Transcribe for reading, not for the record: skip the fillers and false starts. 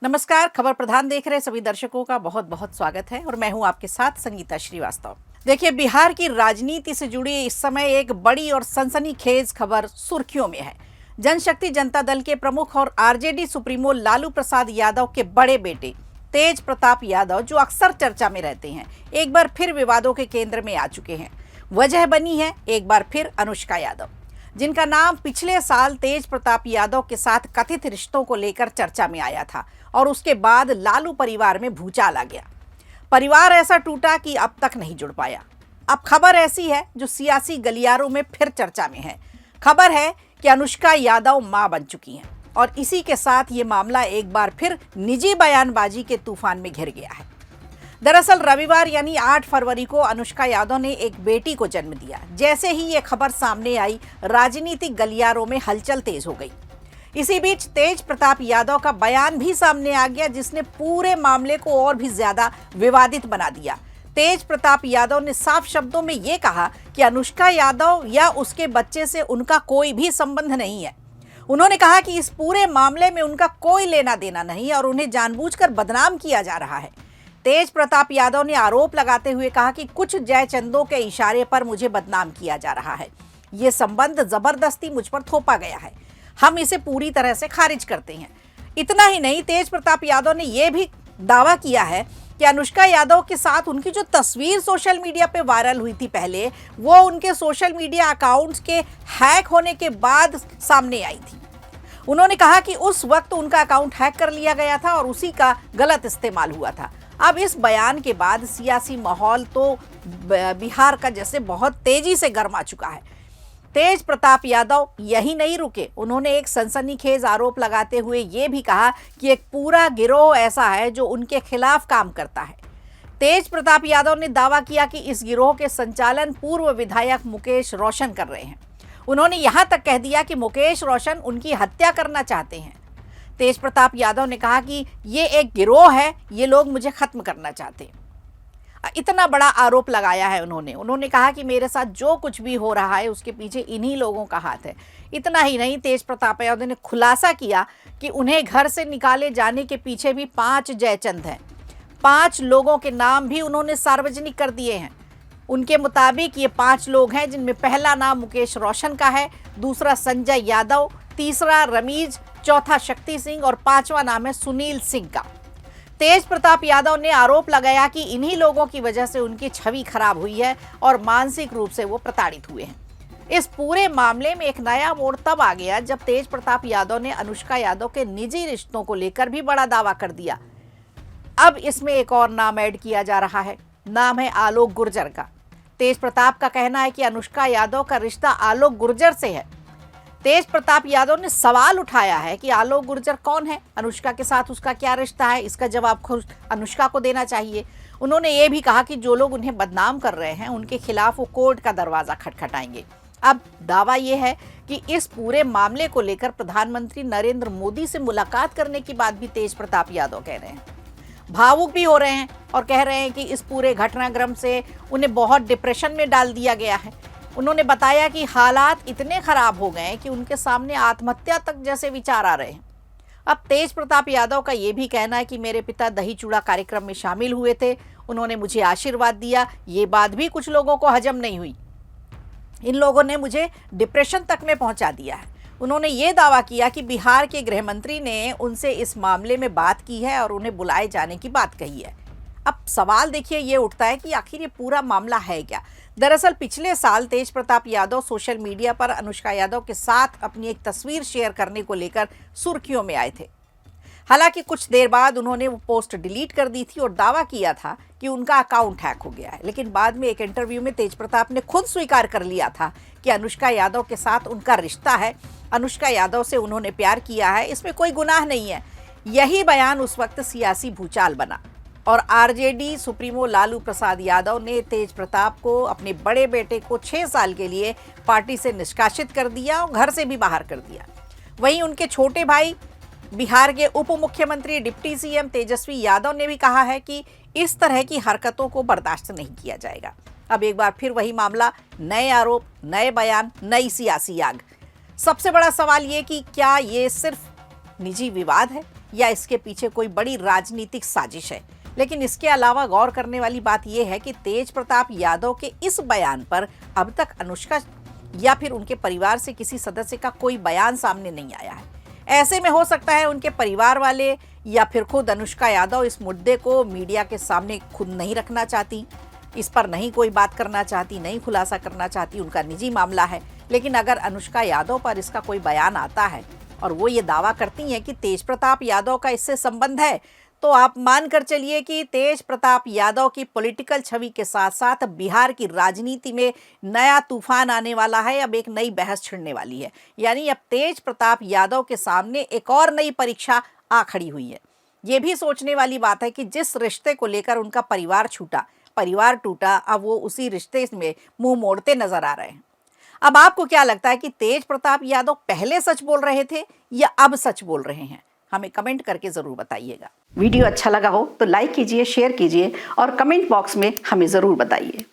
नमस्कार। खबर प्रधान देख रहे सभी दर्शकों का बहुत बहुत स्वागत है और मैं हूं आपके साथ संगीता श्रीवास्तव। देखिए, बिहार की राजनीति से जुड़ी इस समय एक बड़ी और सनसनीखेज खबर सुर्खियों में है। जनशक्ति जनता दल के प्रमुख और आरजेडी सुप्रीमो लालू प्रसाद यादव के बड़े बेटे तेज प्रताप यादव, जो अक्सर चर्चा में रहते हैं, एक बार फिर विवादों के केंद्र में आ चुके हैं। वजह बनी है एक बार फिर अनुष्का यादव, जिनका नाम पिछले साल तेज प्रताप यादव के साथ कथित रिश्तों को लेकर चर्चा में आया था और उसके बाद लालू परिवार में भूचाल आ गया। परिवार ऐसा टूटा कि अब तक नहीं जुड़ पाया। अब खबर ऐसी है जो सियासी गलियारों में फिर चर्चा में है। खबर है कि अनुष्का यादव मां बन चुकी हैं और इसी के साथ ये मामला एक बार फिर निजी बयानबाजी के तूफान में घिर गया है। दरअसल रविवार यानी 8 फरवरी को अनुष्का यादव ने एक बेटी को जन्म दिया। जैसे ही ये खबर सामने आई, राजनीतिक गलियारों में हलचल तेज हो गई। इसी बीच तेज प्रताप यादव का बयान भी सामने आ गया, जिसने पूरे मामले को और भी ज्यादा विवादित बना दिया। तेज प्रताप यादव ने साफ शब्दों में ये कहा कि अनुष्का यादव या उसके बच्चे से उनका कोई भी संबंध नहीं है। उन्होंने कहा कि इस पूरे मामले में उनका कोई लेना देना नहीं और उन्हें जानबूझकर बदनाम किया जा रहा है। तेज प्रताप यादव ने आरोप लगाते हुए कहा कि कुछ जयचंदों के इशारे पर मुझे बदनाम किया जा रहा है। ये संबंध जबरदस्ती मुझ पर थोपा गया है। हम इसे पूरी तरह से खारिज करते हैं। इतना ही नहीं, तेज प्रताप यादव ने यह भी दावा किया है कि अनुष्का यादव के साथ उनकी जो तस्वीर सोशल मीडिया पे वायरल हुई थी पहले, वो उनके सोशल मीडिया अकाउंट्स के हैक होने के बाद सामने आई थी। उन्होंने कहा कि उस वक्त उनका अकाउंट हैक कर लिया गया था और उसी का गलत इस्तेमाल हुआ था। अब इस बयान के बाद सियासी माहौल तो बिहार का जैसे बहुत तेजी से गर्मा चुका है। तेज प्रताप यादव यही नहीं रुके, उन्होंने एक सनसनीखेज आरोप लगाते हुए ये भी कहा कि एक पूरा गिरोह ऐसा है जो उनके खिलाफ काम करता है। तेज प्रताप यादव ने दावा किया कि इस गिरोह के संचालन पूर्व विधायक मुकेश रोशन कर रहे हैं। उन्होंने यहां तक कह दिया कि मुकेश रोशन उनकी हत्या करना चाहते हैं। तेज प्रताप यादव ने कहा कि ये एक गिरोह है, ये लोग मुझे खत्म करना चाहते हैं। इतना बड़ा आरोप लगाया है उन्होंने कहा कि मेरे साथ जो कुछ भी हो रहा है उसके पीछे इन्हीं लोगों का हाथ है। इतना ही नहीं, तेज प्रताप यादव ने खुलासा किया कि उन्हें घर से निकाले जाने के पीछे भी 5 जयचंद हैं। 5 लोगों के नाम भी उन्होंने सार्वजनिक कर दिए हैं। उनके मुताबिक ये 5 लोग हैं, जिनमें पहला नाम मुकेश रोशन का है, दूसरा संजय यादव, तीसरा रमीज, चौथा शक्ति सिंह और 5वां नाम है सुनील सिंह का। तेज प्रताप यादव ने आरोप लगाया कि इन्हीं लोगों की वजह से उनकी छवि खराब हुई है और मानसिक रूप से वो प्रताड़ित हुए हैं। इस पूरे मामले में एक नया मोड़ तब आ गया जब तेज प्रताप यादव ने अनुष्का यादव के निजी रिश्तों को लेकर भी बड़ा दावा कर दिया। अब इसमें एक और नाम ऐड किया जा रहा है। नाम है आलोक गुर्जर का। तेज प्रताप का कहना है कि अनुष्का यादव का रिश्ता आलोक गुर्जर से है। तेज प्रताप यादव ने सवाल उठाया है कि आलोक गुर्जर कौन है, अनुष्का के साथ उसका क्या रिश्ता है, इसका जवाब खुद अनुष्का को देना चाहिए। उन्होंने ये भी कहा कि जो लोग उन्हें बदनाम कर रहे हैं उनके खिलाफ वो कोर्ट का दरवाजा खटखटाएंगे। अब दावा यह है कि इस पूरे मामले को लेकर प्रधानमंत्री नरेंद्र मोदी से मुलाकात करने की बात भी तेज प्रताप यादव कह रहे हैं। भावुक भी हो रहे हैं और कह रहे हैं कि इस पूरे घटनाक्रम से उन्हें बहुत डिप्रेशन में डाल दिया गया है। उन्होंने बताया कि हालात इतने खराब हो गए कि उनके सामने आत्महत्या तक जैसे विचार आ रहे हैं। अब तेज प्रताप यादव का ये भी कहना है कि मेरे पिता दही चूड़ा कार्यक्रम में शामिल हुए थे, उन्होंने मुझे आशीर्वाद दिया। ये बात भी कुछ लोगों को हजम नहीं हुई। इन लोगों ने मुझे डिप्रेशन तक में पहुंचा दिया है। उन्होंने ये दावा किया कि बिहार के गृह मंत्री ने उनसे इस मामले में बात की है और उन्हें बुलाए जाने की बात कही है। अब सवाल देखिए ये उठता है कि आखिर ये पूरा मामला है क्या। दरअसल पिछले साल तेज प्रताप यादव सोशल मीडिया पर अनुष्का यादव के साथ अपनी एक तस्वीर शेयर करने को लेकर सुर्खियों में आए थे। हालांकि कुछ देर बाद उन्होंने वो पोस्ट डिलीट कर दी थी और दावा किया था कि उनका अकाउंट हैक हो गया है। लेकिन बाद में एक इंटरव्यू में तेज प्रताप ने खुद स्वीकार कर लिया था कि अनुष्का यादव के साथ उनका रिश्ता है, अनुष्का यादव से उन्होंने प्यार किया है, इसमें कोई गुनाह नहीं है। यही बयान उस वक्त सियासी भूचाल बना और आरजेडी सुप्रीमो लालू प्रसाद यादव ने तेज प्रताप को, अपने बड़े बेटे को 6 साल के लिए पार्टी से निष्कासित कर दिया और घर से भी बाहर कर दिया। वहीं उनके छोटे भाई बिहार के उप मुख्यमंत्री डिप्टी सीएम तेजस्वी यादव ने भी कहा है कि इस तरह की हरकतों को बर्दाश्त नहीं किया जाएगा। अब एक बार फिर वही मामला, नए आरोप, नए बयान, नई सियासी आग। सबसे बड़ा सवाल ये कि क्या ये सिर्फ निजी विवाद है या इसके पीछे कोई बड़ी राजनीतिक साजिश है। लेकिन इसके अलावा गौर करने वाली बात यह है कि तेज प्रताप यादव के इस बयान पर अब तक अनुष्का या फिर उनके परिवार से किसी सदस्य का कोई बयान सामने नहीं आया है। ऐसे में हो सकता है उनके परिवार वाले या फिर खुद अनुष्का यादव इस मुद्दे को मीडिया के सामने खुद नहीं रखना चाहती, इस पर नहीं कोई बात करना चाहती, नहीं खुलासा करना चाहती, उनका निजी मामला है। लेकिन अगर अनुष्का यादव पर इसका कोई बयान आता है और वो ये दावा करती हैं कि तेज प्रताप यादव का इससे संबंध है, तो आप मानकर चलिए कि तेज प्रताप यादव की पॉलिटिकल छवि के साथ साथ बिहार की राजनीति में नया तूफान आने वाला है। अब एक नई बहस छिड़ने वाली है, यानी अब तेज प्रताप यादव के सामने एक और नई परीक्षा आ खड़ी हुई है। ये भी सोचने वाली बात है कि जिस रिश्ते को लेकर उनका परिवार टूटा, अब वो उसी रिश्ते में मुंह मोड़ते नजर आ रहे हैं। अब आपको क्या लगता है कि तेज प्रताप यादव पहले सच बोल रहे थे या अब सच बोल रहे हैं? हमें कमेंट करके जरूर बताइएगा। वीडियो अच्छा लगा हो तो लाइक कीजिए, शेयर कीजिए और कमेंट बॉक्स में हमें जरूर बताइए।